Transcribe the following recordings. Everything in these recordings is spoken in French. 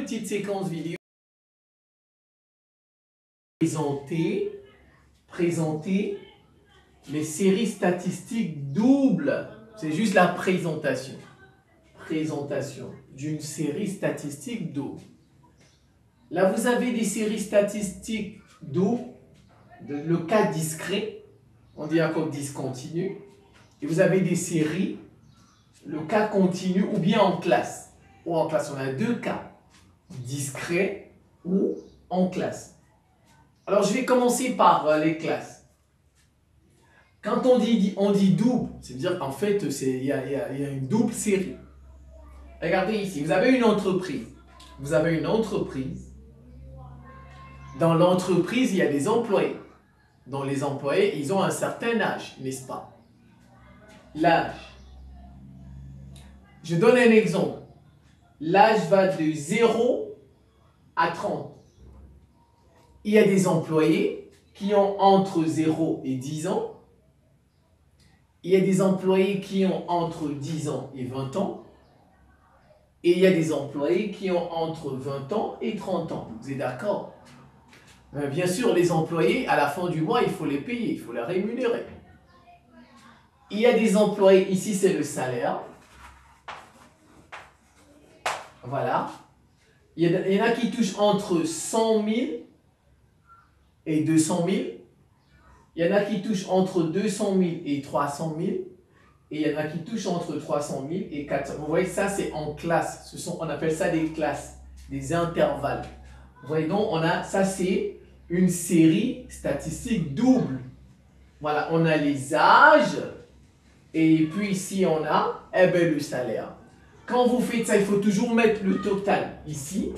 petite séquence vidéo. Présenter les séries statistiques doubles. C'est juste la présentation. Présentation d'une série statistique double. Là, vous avez des séries statistiques doubles, le cas discret, on dit encore discontinu, et vous avez des séries, le cas continu ou bien en classe. Ou en classe, on a deux cas, discret ou en classe. Alors, je vais commencer par les classes. Quand on dit double, c'est-à-dire qu'en fait, il y a une double série. Regardez ici, vous avez une entreprise. Vous avez une entreprise. Dans l'entreprise, il y a des employés. Dans les employés, ils ont un certain âge, n'est-ce pas? L'âge. Je donne un exemple. L'âge va de 0 à 30. Il y a des employés qui ont entre 0 et 10 ans. Il y a des employés qui ont entre 10 ans et 20 ans. Et il y a des employés qui ont entre 20 ans et 30 ans. Vous êtes d'accord? Bien sûr, les employés, à la fin du mois, il faut les payer, il faut les rémunérer. Il y a des employés, ici c'est le salaire. Voilà. Il y en a qui touchent entre 100 000 et 200 000. Il y en a qui touchent entre 200 000 et 300 000. Et il y en a qui touchent entre 300 000 et 400 000. Vous voyez, ça c'est en classe. On appelle ça des classes, des intervalles. Vous voyez donc, ça c'est une série statistique double. Voilà, on a les âges. Et puis ici, on a le salaire. Quand vous faites ça, il faut toujours mettre le total ici.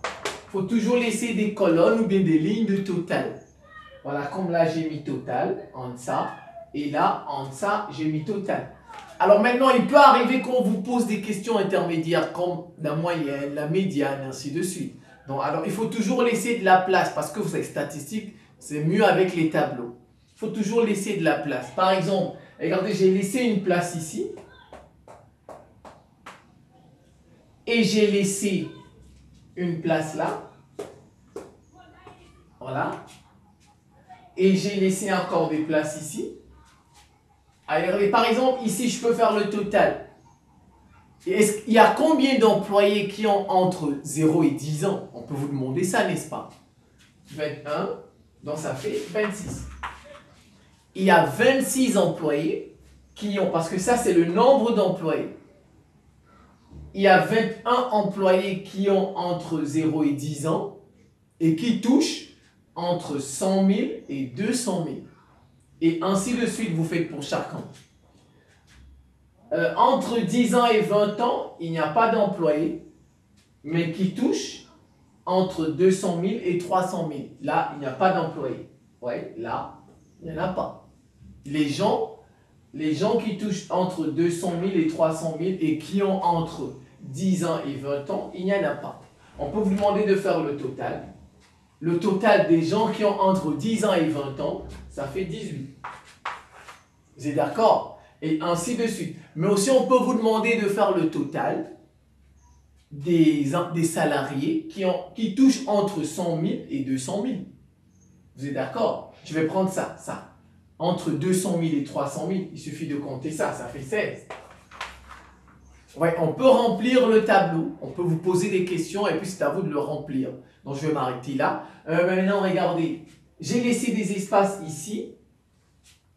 Il faut toujours laisser des colonnes ou bien des lignes de total. Voilà, comme là, j'ai mis total en ça. Et là, en ça, j'ai mis total. Alors maintenant, il peut arriver qu'on vous pose des questions intermédiaires comme la moyenne, la médiane, ainsi de suite. Donc, alors, il faut toujours laisser de la place parce que vous savez, statistique, c'est mieux avec les tableaux. Il faut toujours laisser de la place. Par exemple, regardez, j'ai laissé une place ici. Et j'ai laissé une place là. Voilà. Et j'ai laissé encore des places ici. Alors, par exemple, ici, je peux faire le total. Il y a combien d'employés qui ont entre 0 et 10 ans? On peut vous demander ça, n'est-ce pas? 21, donc ça fait 26. Il y a 26 employés qui ont, parce que ça, c'est le nombre d'employés. Il y a 21 employés qui ont entre 0 et 10 ans et qui touchent entre 100 000 et 200 000. Et ainsi de suite, vous faites pour chacun. Entre 10 ans et 20 ans, il n'y a pas d'employés, mais qui touchent entre 200 000 et 300 000. Là, il n'y a pas d'employés. Ouais, là, il n'y en a pas. Les gens qui touchent entre 200 000 et 300 000 et qui ont entre 10 ans et 20 ans, il n'y en a pas. On peut vous demander de faire le total. Le total des gens qui ont entre 10 ans et 20 ans, ça fait 18. Vous êtes d'accord? Et ainsi de suite. Mais aussi, on peut vous demander de faire le total des salariés qui touchent entre 100 000 et 200 000. Vous êtes d'accord? Je vais prendre ça. Entre 200 000 et 300 000, il suffit de compter ça, ça fait 16. Ouais, on peut remplir le tableau, on peut vous poser des questions et puis c'est à vous de le remplir. Donc je vais m'arrêter là. Maintenant, regardez, j'ai laissé des espaces ici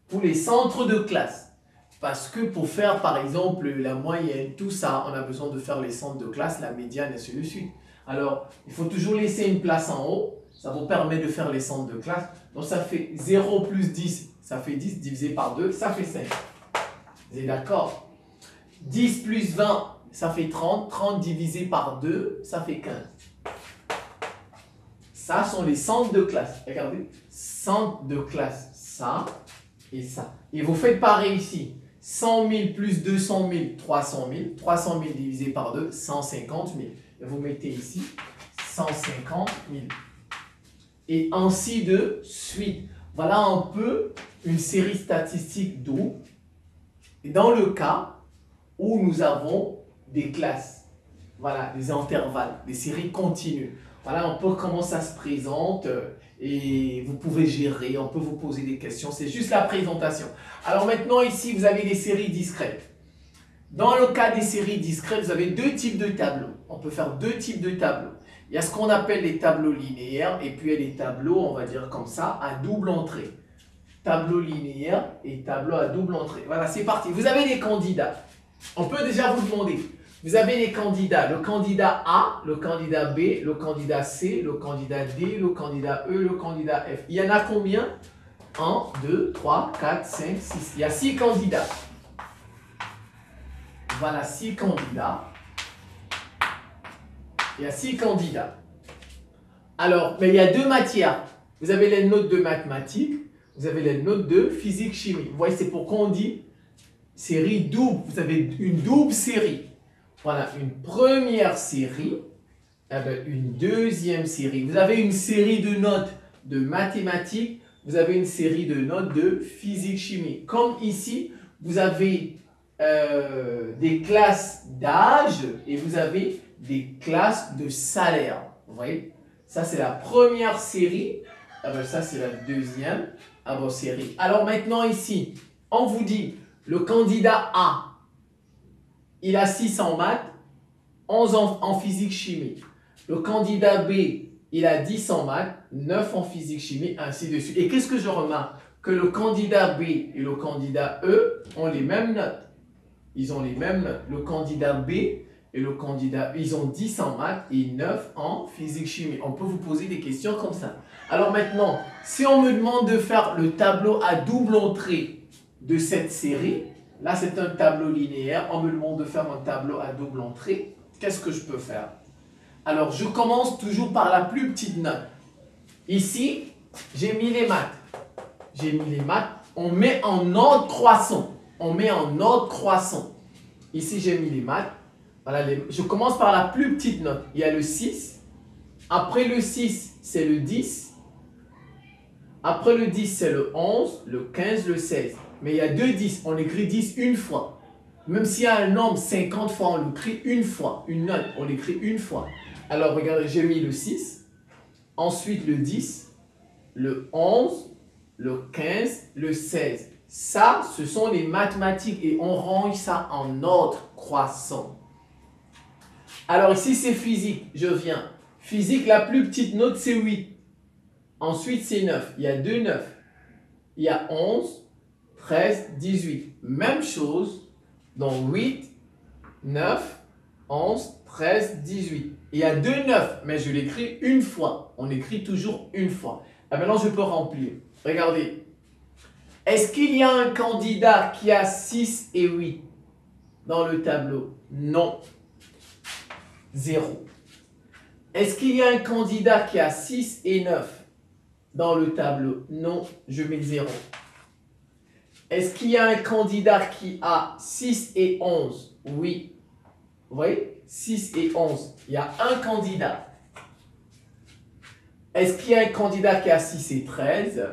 pour les centres de classe. Parce que pour faire par exemple la moyenne, tout ça, on a besoin de faire les centres de classe, la médiane et ainsi de suite. Alors, il faut toujours laisser une place en haut, ça vous permet de faire les centres de classe. Donc ça fait 0 plus 10, ça fait 10 divisé par 2, ça fait 5. Vous êtes d'accord? 10 plus 20, ça fait 30. 30 divisé par 2, ça fait 15. Ça sont les centres de classe. Regardez, centre de classe, ça et ça. Et vous faites pareil ici. 100 000 plus 200 000, 300 000. 300 000 divisé par 2, 150 000. Et vous mettez ici 150 000. Et ainsi de suite. Voilà un peu une série statistique double. Et dans le cas où nous avons des classes. Voilà, des intervalles, des séries continues. Voilà un peu comment ça se présente et vous pouvez gérer, on peut vous poser des questions, c'est juste la présentation. Alors maintenant ici, vous avez des séries discrètes. Dans le cas des séries discrètes, vous avez deux types de tableaux. On peut faire deux types de tableaux. Il y a ce qu'on appelle les tableaux linéaires et puis il y a les tableaux, on va dire comme ça, à double entrée. Tableau linéaire et tableau à double entrée. Voilà, c'est parti. Vous avez des candidats. On peut déjà vous demander. Vous avez les candidats. Le candidat A, le candidat B, le candidat C, le candidat D, le candidat E, le candidat F. Il y en a combien? 1, 2, 3, 4, 5, 6. Il y a 6 candidats. Voilà, 6 candidats. Il y a 6 candidats. Alors, mais il y a deux matières. Vous avez les notes de mathématiques, vous avez les notes de physique-chimie. Vous voyez, c'est pourquoi on dit série double. Vous avez une double série. Voilà, une première série, une deuxième série. Vous avez une série de notes de mathématiques, vous avez une série de notes de physique-chimie. Comme ici, vous avez des classes d'âge et vous avez des classes de salaire. Vous voyez, ça c'est la première série, ça c'est la deuxième série. Alors maintenant ici, on vous dit, le candidat A, il a 6 en maths, 11 en physique-chimie. Le candidat B, il a 10 en maths, 9 en physique-chimie, ainsi de suite. Et qu'est-ce que je remarque? Que le candidat B et le candidat E ont les mêmes notes. Ils ont les mêmes notes. Le candidat B et le candidat E, ils ont 10 en maths et 9 en physique-chimie. On peut vous poser des questions comme ça. Alors maintenant, si on me demande de faire le tableau à double entrée de cette série, là c'est un tableau linéaire, on me demande de faire un tableau à double entrée, qu'est-ce que je peux faire? Alors je commence toujours par la plus petite note. Ici, j'ai mis les maths. J'ai mis les maths, on met en ordre croissant. On met en ordre croissant. Ici, j'ai mis les maths. Voilà, je commence par la plus petite note. Il y a le 6. Après le 6, c'est le 10. Après le 10, c'est le 11, le 15, le 16. Mais il y a deux 10. On écrit 10 une fois. Même s'il y a un nombre 50 fois, on l'écrit une fois. Une note, on l'écrit une fois. Alors, regardez, j'ai mis le 6. Ensuite, le 10, le 11, le 15, le 16. Ça, ce sont les mathématiques et on range ça en ordre croissant. Alors ici, c'est physique. Je viens. Physique, la plus petite note, c'est 8. Ensuite, c'est 9. Il y a 2 9. Il y a 11, 13, 18. Même chose dans 8, 9, 11, 13, 18. Il y a 2 9, mais je l'écris une fois. On écrit toujours une fois. Et maintenant, je peux remplir. Regardez. Est-ce qu'il y a un candidat qui a 6 et 8 dans le tableau? Non. 0. Est-ce qu'il y a un candidat qui a 6 et 9 dans le tableau? Non, je mets 0. Est-ce qu'il y a un candidat qui a 6 et 11? Oui. Vous voyez? 6 et 11. Il y a un candidat. Est-ce qu'il y a un candidat qui a 6 et 13?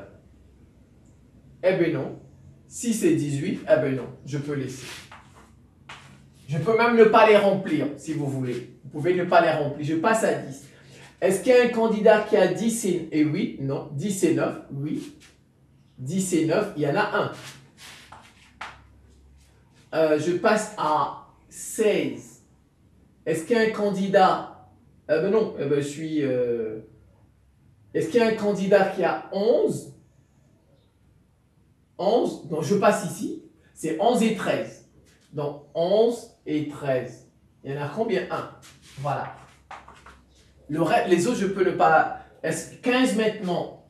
Eh bien non. 6 et 18, eh bien non. Je peux laisser. Je peux même ne pas les remplir, si vous voulez. Vous pouvez ne pas les remplir. Je passe à 10. Est-ce qu'il y a un candidat qui a 10 et 8? Non. 10 et 9? Oui. 10 et 9, il y en a un. Je passe à 16. Est-ce qu'il y a un candidat... ben non, je suis... Est-ce qu'il y a un candidat qui a 11? 11, donc je passe ici. C'est 11 et 13. Donc 11 et 13. Il y en a combien? 1. Voilà. Les autres, je peux ne pas... 15 maintenant.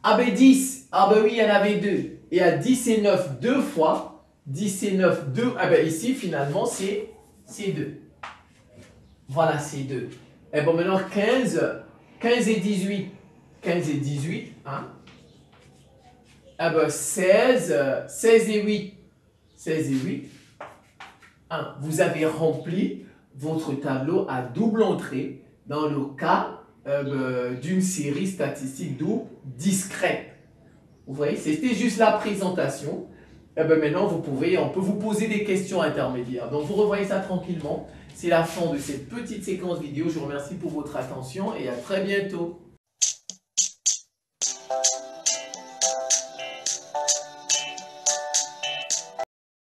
Ah ben 10. Ah ben oui, il y en avait 2. Et à 10 et 9, 2 fois. 10 et 9, 2. Ah ben ici, finalement, c'est 2. Voilà, c'est 2. Et bon, maintenant, 15 et 18. 15 et 18, hein? Ah ben 16 et 8. 16 et 8. 1. Vous avez rempli votre tableau à double entrée dans le cas d'une série statistique double discrète. Vous voyez, c'était juste la présentation. Et maintenant, on peut vous poser des questions intermédiaires. Donc, vous revoyez ça tranquillement. c'est la fin de cette petite séquence vidéo. Je vous remercie pour votre attention et à très bientôt.